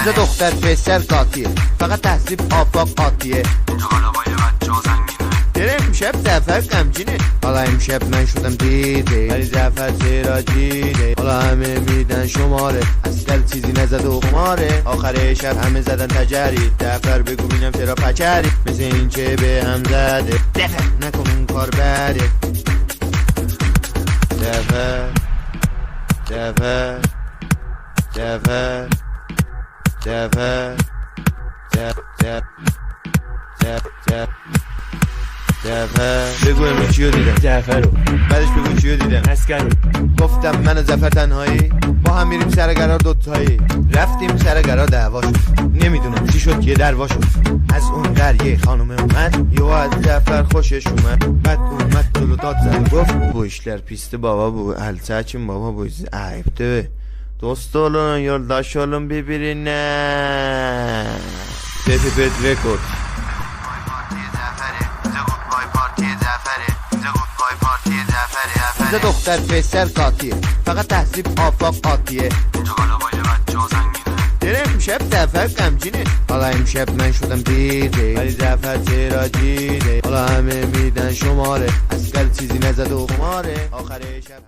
اینجا دختر پسر قاطیه، فقط تحصیب آفاق قاطیه. اینجا حالا با یه بچه ها زنگینه. داره امشب زفر غمگینه، حالا امشب من شدم دیده، ولی زفر چرا جیده. حالا همه میدن شماره، اصل چیزی نزد و خماره. آخر شب همه زدن تجری، زفر بگو بینم چرا پچری. مثل این چه به هم زده، زفر نکن اون کار بده. زفر زفر زفر زفر زفر بگو امروز چیو دیدم؟ جعفر رو بعدش بگو چیو دیدم؟ اسکر رو گفتم من و زفر تنهایی با هم میریم سر قرار دوتایی. رفتیم سر قرار دعوا شد، نمیدونم چی شد یه دروا شد. از اون در یه خانم اومد، یهو از زفر خوشش اومد. بعد اومد جلو داد زد گفت bu işler pisti baba, bu el saçın baba, bu ayıptı. Dost olun, yoldaş olun birbirine. Pepepet Record. اینجا دختر پسر قاطیه، فقط تحصیب آفاق قاطیه. اینجا حالا با یه بچه ها زنگینه. داره امشب زفر غمگینه، حالا امشب من شدم دیده، ولی زفر چرا جیده. حالا همه میدن شماره، اصل چیزی نزد و خماره. آخر شب